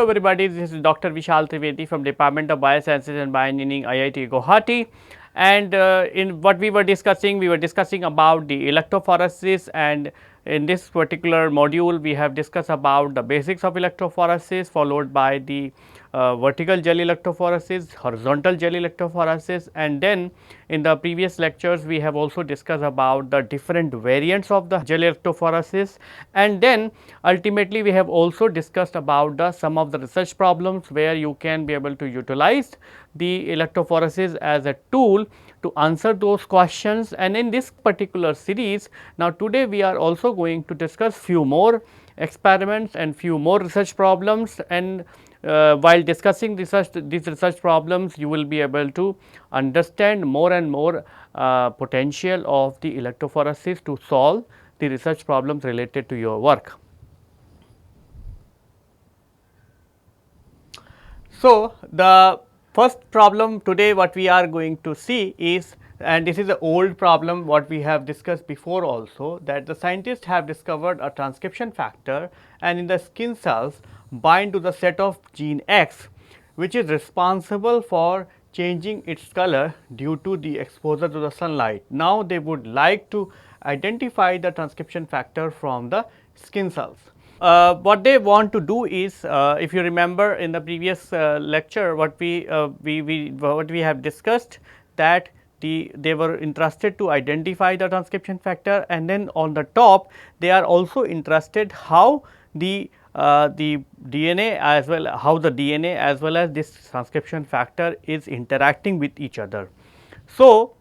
Hello everybody, this is Dr. Vishal Trivedi from Department of Biosciences and Bioengineering, IIT Guwahati. And in what we were discussing about the electrophoresis, and in this particular module we have discussed about the basics of electrophoresis, followed by the vertical gel electrophoresis, horizontal gel electrophoresis, and then in the previous lectures we have also discussed about the different variants of the gel electrophoresis, and then ultimately we have also discussed about some of the research problems where you can be able to utilize the electrophoresis as a tool to answer those questions. And in this particular series, now today we are also going to discuss few more experiments and few more research problems, and while discussing these research problems, you will be able to understand more and more potential of the electrophoresis to solve the research problems related to your work. So, the first problem today what we are going to see is, and this is an old problem what we have discussed before also, that the scientists have discovered a transcription factor and in the skin cells bind to the set of gene X, which is responsible for changing its color due to the exposure to the sunlight. Now, they would like to identify the transcription factor from the skin cells. What they want to do is, if you remember in the previous lecture, what we have discussed, that they were interested to identify the transcription factor, and then on the top they are also interested how the DNA as well as this transcription factor is interacting with each other. So,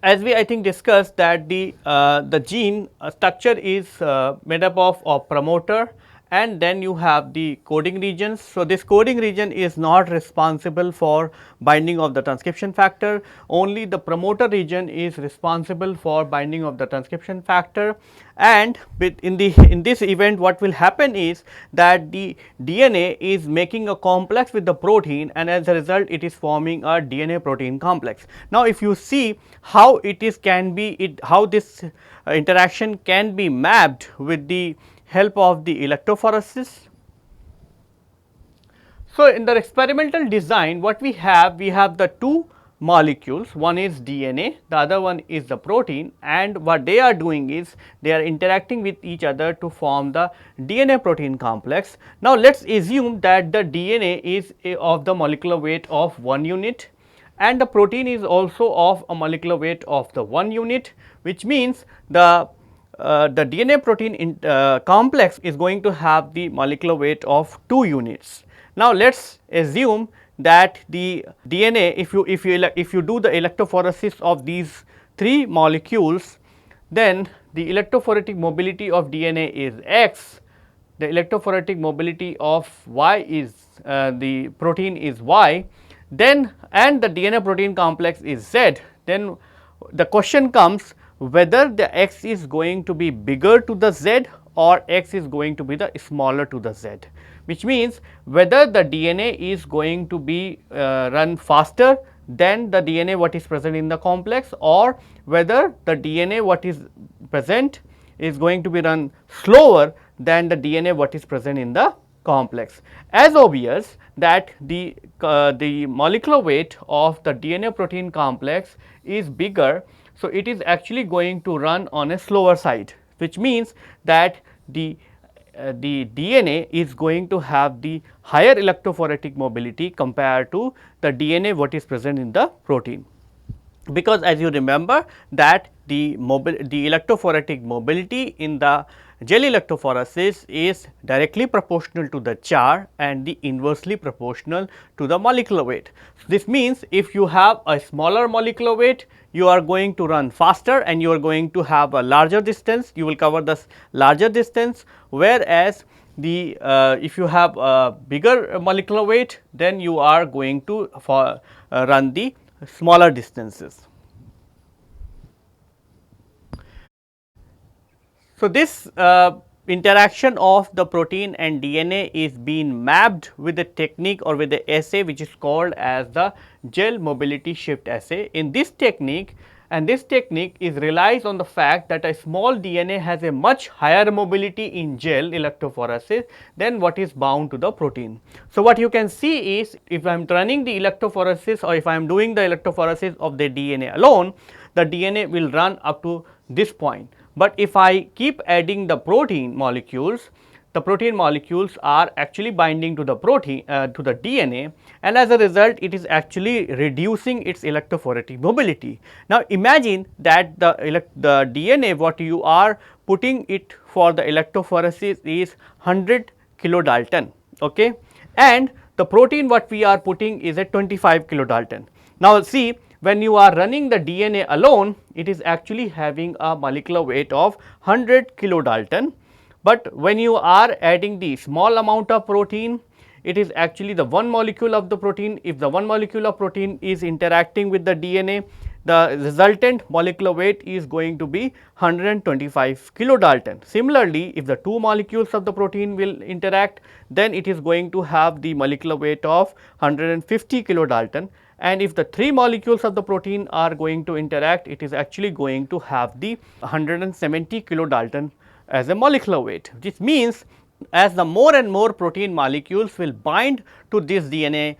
as we I think discussed that the gene structure is made up of promoter, and then you have the coding regions. So, this coding region is not responsible for binding of the transcription factor, only the promoter region is responsible for binding of the transcription factor. And in this event what will happen is that the DNA is making a complex with the protein, and as a result it is forming a DNA protein complex. Now, if you see how how this interaction can be mapped with the help of the electrophoresis. So, in the experimental design what we have the two molecules, one is DNA, the other one is the protein, and what they are doing is they are interacting with each other to form the DNA protein complex. Now, let us assume that the DNA is of the molecular weight of 1 unit and the protein is also of a molecular weight of the 1 unit, which means the DNA protein complex is going to have the molecular weight of 2 units. Now, let us assume that the DNA, if you do the electrophoresis of these 3 molecules, then the electrophoretic mobility of DNA is X, the electrophoretic mobility of Y is the protein is Y, then and the DNA protein complex is Z. Then the question comes whether the X is going to be bigger to the Z or X is going to be the smaller to the Z, which means whether the DNA is going to be run faster than the DNA what is present in the complex, or whether the DNA what is present is going to be run slower than the DNA what is present in the complex. As obvious that the molecular weight of the DNA protein complex is bigger, so it is actually going to run on a slower side, which means that the DNA is going to have the higher electrophoretic mobility compared to the DNA what is present in the protein. Because as you remember that the electrophoretic mobility in the gel electrophoresis is directly proportional to the charge and the inversely proportional to the molecular weight. So, this means if you have a smaller molecular weight, you are going to run faster and you are going to have a larger distance, you will cover the larger distance, whereas the if you have a bigger molecular weight, then you are going to run the smaller distances. So, this interaction of the protein and DNA is being mapped with a technique or with the assay which is called as the gel mobility shift assay. In this technique, and this technique is relies on the fact that a small DNA has a much higher mobility in gel electrophoresis than what is bound to the protein. So, what you can see is if I am running the electrophoresis or if I am doing the electrophoresis of the DNA alone, the DNA will run up to this point, but if I keep adding the protein molecules, the protein molecules are actually binding to the protein to the DNA, and as a result it is actually reducing its electrophoretic mobility. Now, imagine that the DNA what you are putting it for the electrophoresis is 100 kilodalton, okay, and the protein what we are putting is at 25 kilodalton. Now, see, when you are running the DNA alone, it is actually having a molecular weight of 100 kilodalton, but when you are adding the small amount of protein, it is actually the one molecule of the protein. If the one molecule of protein is interacting with the DNA, the resultant molecular weight is going to be 125 kilodalton. Similarly, if the two molecules of the protein will interact, then it is going to have the molecular weight of 150 kilodalton, and if the three molecules of the protein are going to interact, it is actually going to have the 170 kilodalton as a molecular weight. This means as the more and more protein molecules will bind to this DNA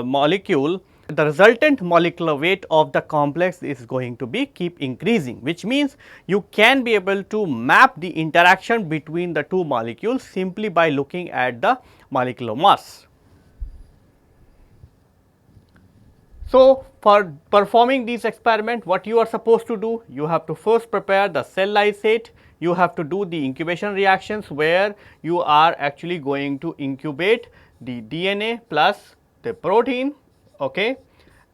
molecule, the resultant molecular weight of the complex is going to be keep increasing, which means you can be able to map the interaction between the two molecules simply by looking at the molecular mass. So, for performing this experiment, what you are supposed to do? You have to first prepare the cell lysate, you have to do the incubation reactions where you are actually going to incubate the DNA plus the protein, okay,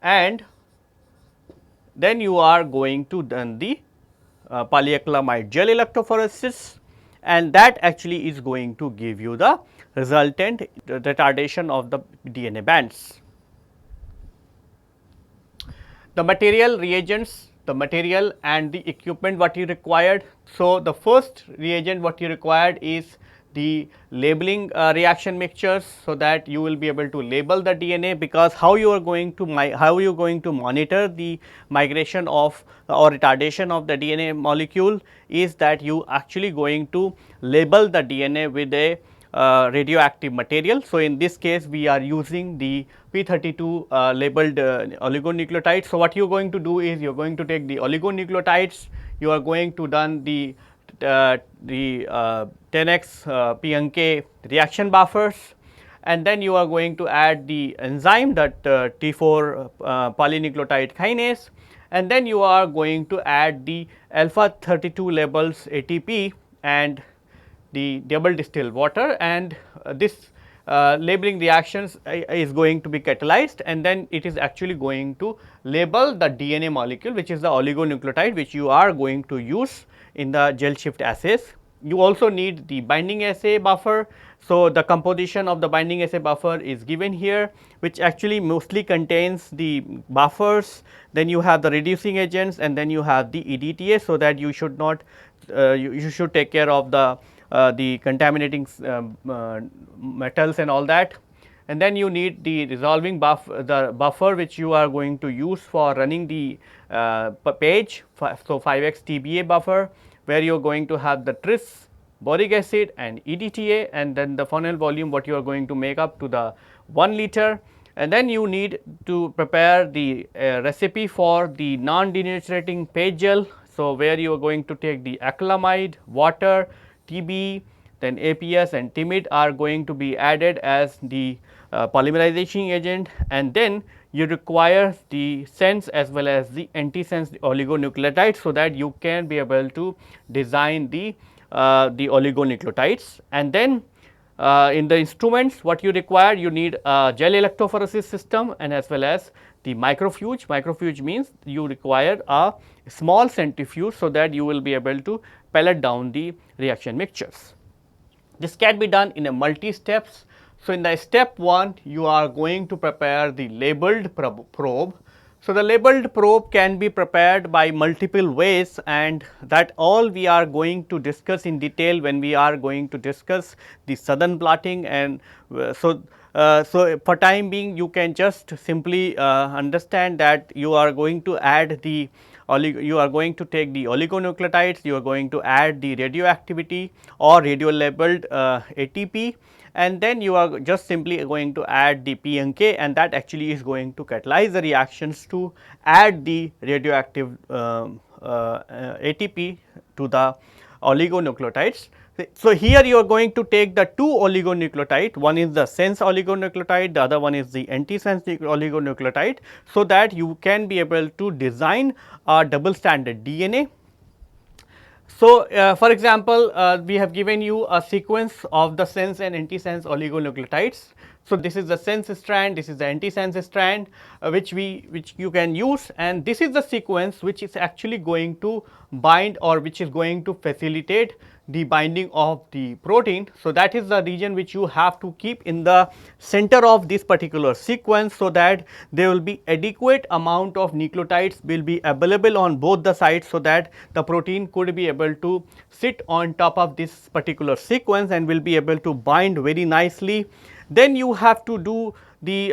and then you are going to done the polyacrylamide gel electrophoresis, and that actually is going to give you the resultant retardation of the DNA bands. The material, reagents, the material and the equipment what you required. So, the first reagent what you required is the labeling reaction mixtures, so that you will be able to label the DNA, because how you are going to monitor the migration of or retardation of the DNA molecule is that you actually going to label the DNA with a radioactive material. So, in this case we are using the P32 labeled oligonucleotides. So, what you are going to do is you are going to take the oligonucleotides, you are going to done the 10x P&K reaction buffers, and then you are going to add the enzyme that T4 polynucleotide kinase, and then you are going to add the alpha 32 labels ATP and the double distilled water, and this labeling reactions is going to be catalyzed, and then it is actually going to label the DNA molecule, which is the oligonucleotide which you are going to use in the gel shift assays. You also need the binding assay buffer. So, the composition of the binding assay buffer is given here, which actually mostly contains the buffers, then you have the reducing agents, and then you have the EDTA, so that you should not you should take care of the contaminating metals and all that. And then you need the resolving buffer which you are going to use for running the page. So, 5x TBA buffer, where you are going to have the tris, boric acid and EDTA, and then the funnel volume what you are going to make up to the 1 liter. And then you need to prepare the recipe for the non-denaturating page gel. So, where you are going to take the acrylamide, water, TB, then APS and timid are going to be added as the polymerization agent, and then you require the sense as well as the antisense oligonucleotides, so that you can be able to design the oligonucleotides. And then in the instruments what you require, you need a gel electrophoresis system and as well as the microfuge. Microfuge means you require a small centrifuge, so that you will be able to pellet down the reaction mixtures. This can be done in a multi steps. So, in the step 1 you are going to prepare the labeled probe. So, the labeled probe can be prepared by multiple ways, and that all we are going to discuss in detail when we are going to discuss the Southern blotting. And so, for time being you can just simply understand that you are going to add the you are going to take the oligonucleotides, you are going to add the radioactivity or radio labeled ATP, and then you are just simply going to add the P and K, and that actually is going to catalyze the reactions to add the radioactive ATP to the oligonucleotides. So, here you are going to take the two oligonucleotide, one is the sense oligonucleotide, the other one is the antisense oligonucleotide. So, that you can be able to design a double stranded DNA. So, for example, we have given you a sequence of the sense and antisense oligonucleotides. So, this is the sense strand, this is the antisense strand which you can use, and this is the sequence which is actually going to bind or which is going to facilitate the binding of the protein. So, that is the region which you have to keep in the center of this particular sequence, so that there will be adequate amount of nucleotides will be available on both the sides, so that the protein could be able to sit on top of this particular sequence and will be able to bind very nicely. Then you have to do the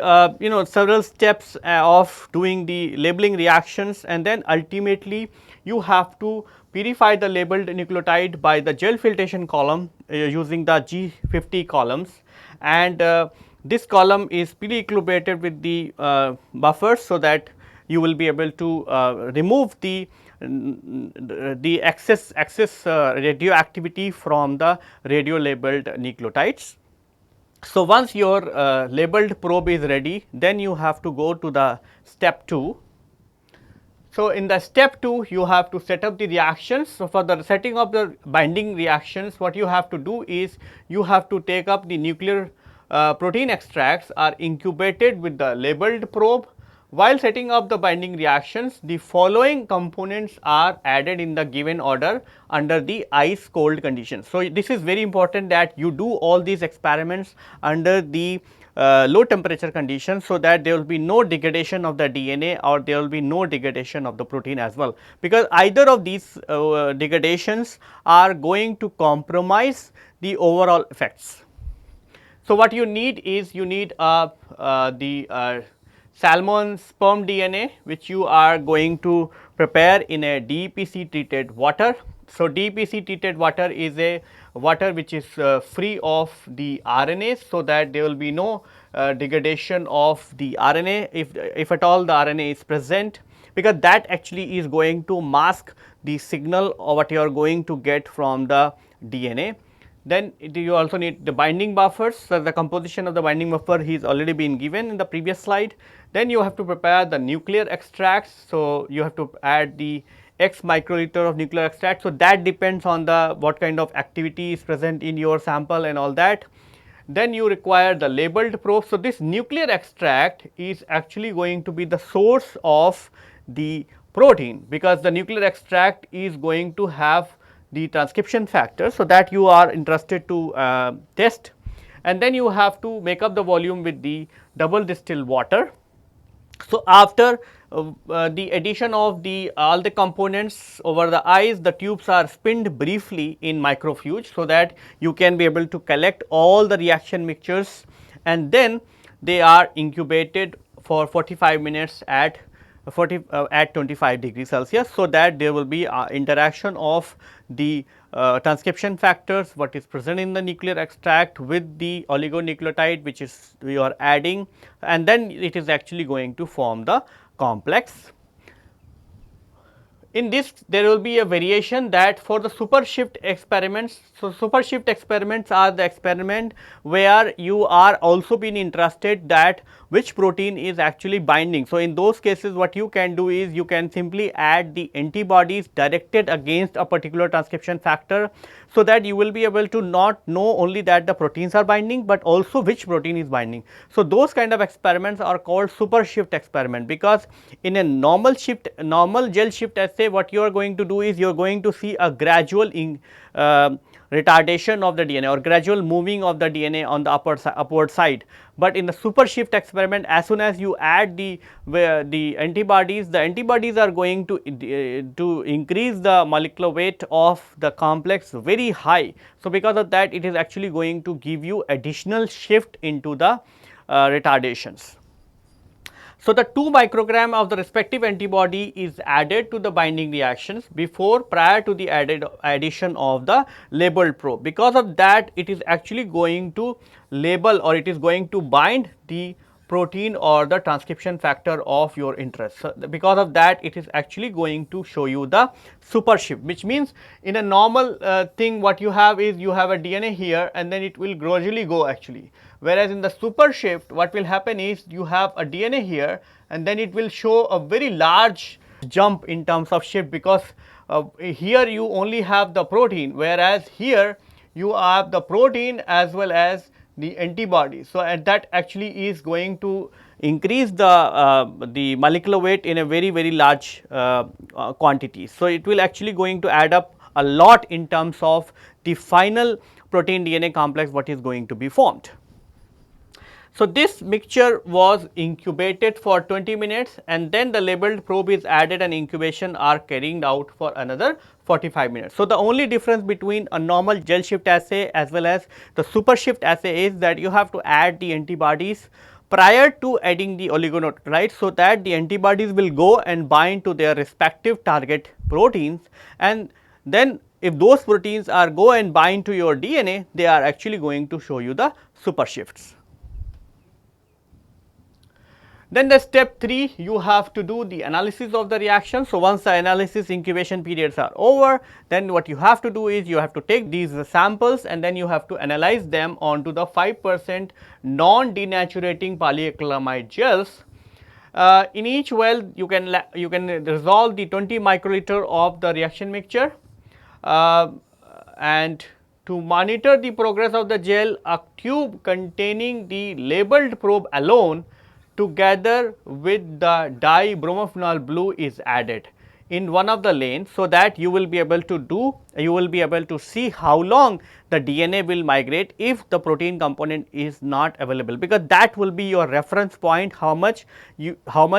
several steps of doing the labeling reactions, and then ultimately you have to purify the labeled nucleotide by the gel filtration column using the G50 columns, and this column is pre-equilibrated with the buffers, so that you will be able to remove the excess radioactivity from the radio labeled nucleotides. So, once your labeled probe is ready, then you have to go to the step 2. So, in the step 2 you have to set up the reactions. So, for the setting of the binding reactions, what you have to do is you have to take up the nuclear protein extracts are incubated with the labeled probe. While setting up the binding reactions, the following components are added in the given order under the ice cold conditions. So, this is very important that you do all these experiments under the low temperature conditions, so that there will be no degradation of the DNA or there will be no degradation of the protein as well, because either of these degradations are going to compromise the overall effects. So, what you need is you need the salmon sperm DNA, which you are going to prepare in a DEPC treated water. So, DEPC treated water is a water which is free of the RNAs, so that there will be no degradation of the RNA if at all the RNA is present, because that actually is going to mask the signal or what you are going to get from the DNA. Then you also need the binding buffers. So, the composition of the binding buffer is already been given in the previous slide. Then you have to prepare the nuclear extracts. So, you have to add the X microliter of nuclear extract. So, that depends on the what kind of activity is present in your sample and all that. Then you require the labeled probe. So, this nuclear extract is actually going to be the source of the protein, because the nuclear extract is going to have the transcription factor. So, that you are interested to test, and then you have to make up the volume with the double distilled water. So, after the addition of all the components over the ice, the tubes are spinned briefly in microfuge, so that you can be able to collect all the reaction mixtures, and then they are incubated for 45 minutes at 25 degrees Celsius. So, that there will be interaction of the transcription factors what is present in the nuclear extract with the oligonucleotide which is we are adding, and then it is actually going to form the complex. In this there will be a variation that for the super shift experiments. So, super shift experiments are the experiment where you are also being interested that which protein is actually binding. So, in those cases what you can do is you can simply add the antibodies directed against a particular transcription factor, so that you will be able to not know only that the proteins are binding, but also which protein is binding. So, those kind of experiments are called super shift experiment, because in a normal gel shift assay what you are going to do is you are going to see a gradual retardation of the DNA or gradual moving of the DNA on the upward side. But in the super shift experiment, as soon as you add the antibodies are going to increase the molecular weight of the complex very high. So, because of that it is actually going to give you additional shift into the retardations. So, the 2 microgram of the respective antibody is added to the binding reactions prior to the addition of the labeled probe. Because of that, it is actually going to label, or it is going to bind the protein or the transcription factor of your interest. So, because of that, it is actually going to show you the super shift, which means in a normal thing what you have is you have a DNA here and then it will gradually go actually. Whereas, in the super shift what will happen is you have a DNA here and then it will show a very large jump in terms of shift, because here you only have the protein, whereas here you have the protein as well as the antibody. So, and that actually is going to increase the molecular weight in a very large quantity. So, it will actually going to add up a lot in terms of the final protein DNA complex what is going to be formed. So, this mixture was incubated for 20 minutes and then the labeled probe is added and incubation are carried out for another 45 minutes. So, the only difference between a normal gel shift assay as well as the super shift assay is that you have to add the antibodies prior to adding the oligonucleotide, so that the antibodies will go and bind to their respective target proteins, and then if those proteins are go and bind to your DNA, they are actually going to show you the super shifts. Then the step 3, you have to do the analysis of the reaction. So, once the analysis incubation periods are over, then what you have to do is you have to take these samples and then you have to analyze them onto the 5% non-denaturating polyacrylamide gels. In each well you can resolve the 20 microliter of the reaction mixture, and to monitor the progress of the gel, a tube containing the labeled probe alone together with the dye bromophenol blue is added in one of the lanes, so that you will be able to see how long the DNA will migrate if the protein component is not available, because that will be your reference point, how much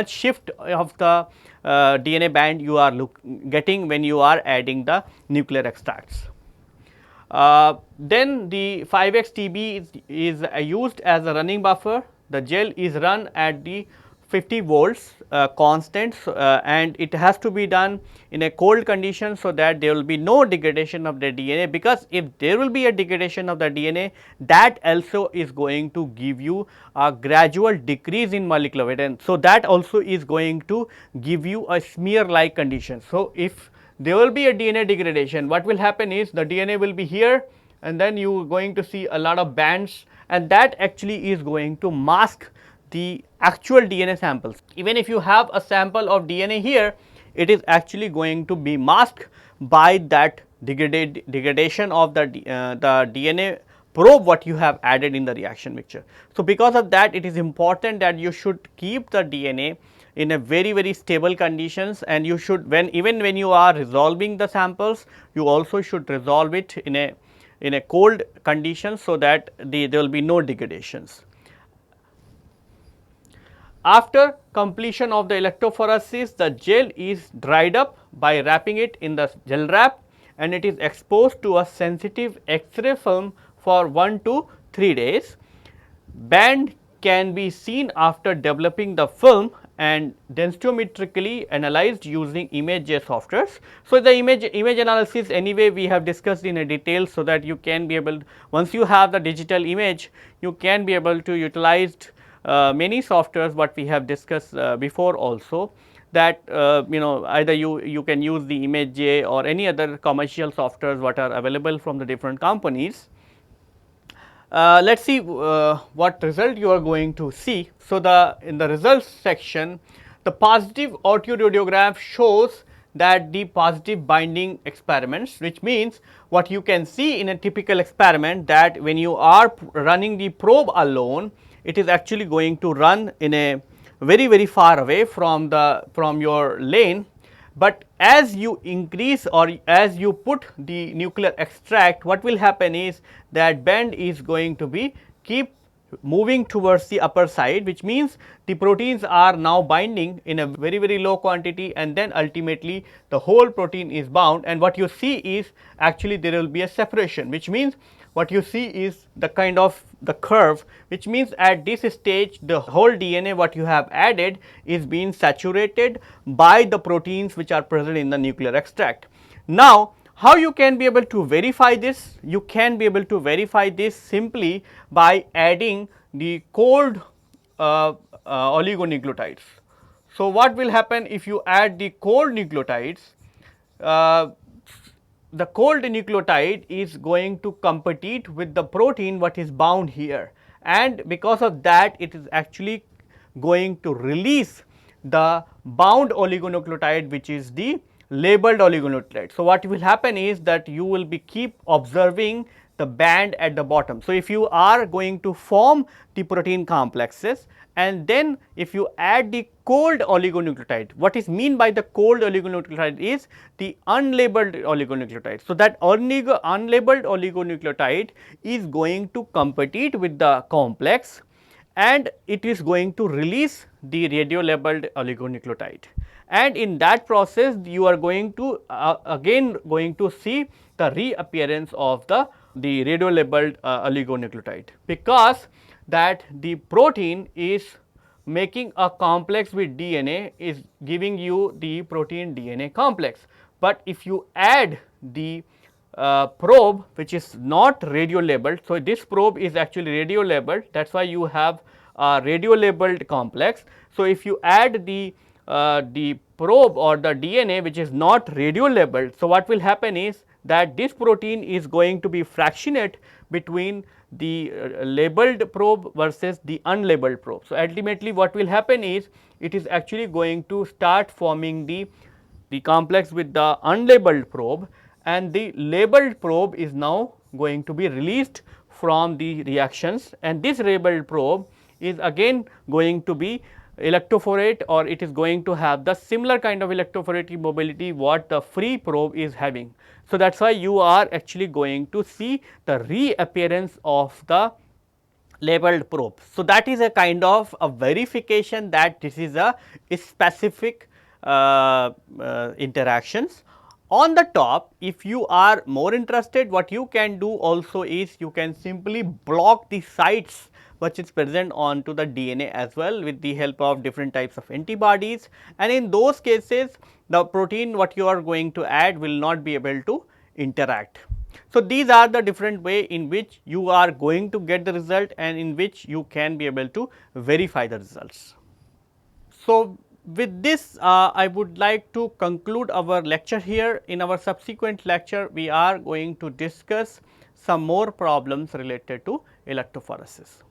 shift of the DNA band you are getting when you are adding the nuclear extracts. Then the 5x TB is used as a running buffer. The gel is run at the 50 volts constant, and it has to be done in a cold condition, so that there will be no degradation of the DNA, because if there will be a degradation of the DNA, that also is going to give you a gradual decrease in molecular weight, and so that also is going to give you a smear like condition. So, if there will be a DNA degradation, what will happen is the DNA will be here and then you are going to see a lot of bands, and that actually is going to mask the actual DNA samples. Even if you have a sample of DNA here, it is actually going to be masked by that degradation of the DNA probe what you have added in the reaction mixture. So, because of that, it is important that you should keep the DNA in a very stable conditions, and you should even when you are resolving the samples, you also should resolve it in a cold condition, so that there will be no degradations. After completion of the electrophoresis, the gel is dried up by wrapping it in the gel wrap, and it is exposed to a sensitive X-ray film for 1 to 3 days. Band can be seen after developing the film and densitometrically analyzed using ImageJ softwares. So, the image analysis anyway we have discussed in a detail, so that you can be able, once you have the digital image, you can be able to utilize many softwares what we have discussed before also, that either you can use the ImageJ or any other commercial softwares what are available from the different companies. Let us see what result you are going to see. So, in the results section, the positive autoradiograph shows that the positive binding experiments, which means what you can see in a typical experiment, that when you are running the probe alone, it is actually going to run in a very far away from your lane. But as you increase or as you put the nuclear extract, what will happen is that band is going to be keep moving towards the upper side, which means the proteins are now binding in a very low quantity, and then ultimately the whole protein is bound, and what you see is actually there will be a separation, which means what you see is the kind of the curve, which means at this stage the whole DNA what you have added is being saturated by the proteins which are present in the nuclear extract. Now, how you can be able to verify this? You can be able to verify this simply by adding the cold oligonucleotides. So, what will happen if you add the cold nucleotides? Uh, the cold nucleotide is going to compete with the protein what is bound here, and because of that it is actually going to release the bound oligonucleotide, which is the labeled oligonucleotide. So, what will happen is that you will be keep observing the band at the bottom. So, if you are going to form the protein complexes, and then if you add the cold oligonucleotide, what is mean by the cold oligonucleotide is the unlabeled oligonucleotide. So, that unlabeled oligonucleotide is going to compete with the complex, and it is going to release the radio labeled oligonucleotide, and in that process you are going to again going to see the reappearance of the radio labeled oligonucleotide, because that the protein is making a complex with DNA is giving you the protein DNA complex. But if you add the probe which is not radio labeled, so this probe is actually radio labeled, that is why you have a radio labeled complex. So, if you add the probe or the DNA which is not radio labeled, so what will happen is that this protein is going to be fractionate between the labeled probe versus the unlabeled probe. So, ultimately what will happen is it is actually going to start forming the complex with the unlabeled probe, and the labeled probe is now going to be released from the reactions, and this labeled probe is again going to be electrophorate, or it is going to have the similar kind of electrophoretic mobility what the free probe is having. So, that is why you are actually going to see the reappearance of the labeled probe. So, that is a kind of a verification that this is a specific interactions. On the top, if you are more interested, what you can do also is you can simply block the sites which is present onto the DNA as well with the help of different types of antibodies, and in those cases the protein what you are going to add will not be able to interact. So, these are the different way in which you are going to get the result and in which you can be able to verify the results. So, with this I would like to conclude our lecture here. In our subsequent lecture, we are going to discuss some more problems related to electrophoresis.